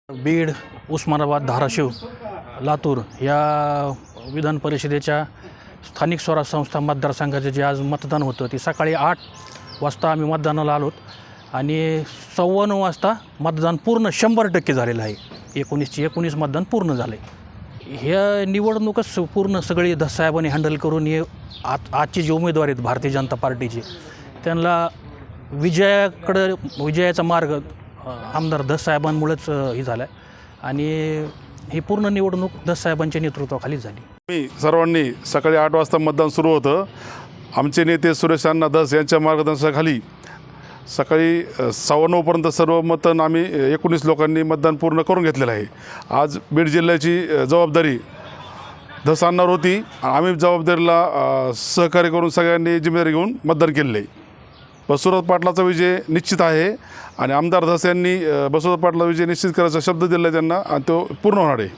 बीड, उस्मानाबाद, धाराशिव, लातूर या विधान परिषदेच्या स्थानिक स्वराज संस्था मतदारसंघाचे जे आज मतदान होतं ते सकाळी 8 वाजता आम्ही मतदानाला आलोत आणि 9:15 वाजता मतदान पूर्ण 100% झालेलं आहे. 19ची 19 मतदान पूर्ण झालं आहे. ह्या निवडणूकच पूर्ण सगळी धससाहेबांनी हँडल करून हे आजचे जे उमेदवार आहेत भारतीय जनता पार्टीचे त्यांना विजयाचा मार्ग आमदार धससाहेबांमुळेच हे झाला आहे आणि ही पूर्ण निवडणूक धससाहेबांच्या नेतृत्वाखाली झाली. मी सर्वांनी सकाळी 8 वाजता मतदान सुरू होतं. आमचे नेते सुरेश अण्णा धस यांच्या मार्गदर्शनाखाली सकाळी 9:15पर्यंत सर्व मतदान आम्ही 19 लोकांनी मतदान पूर्ण करून घेतलेलं आहे. आज बीड जिल्ह्याची जबाबदारी धस अण्णावर होती. आम्ही जबाबदारीला सहकार्य करून सगळ्यांनी जिम्मेदारी घेऊन मतदान केलेलं आहे. बसवराज पाटलाचा विजय निश्चित आहे आणि आमदार धस यांनी बसवराज पाटला विजय निश्चित करायचा शब्द दिला त्यांना आणि तो पूर्ण होणार आहे.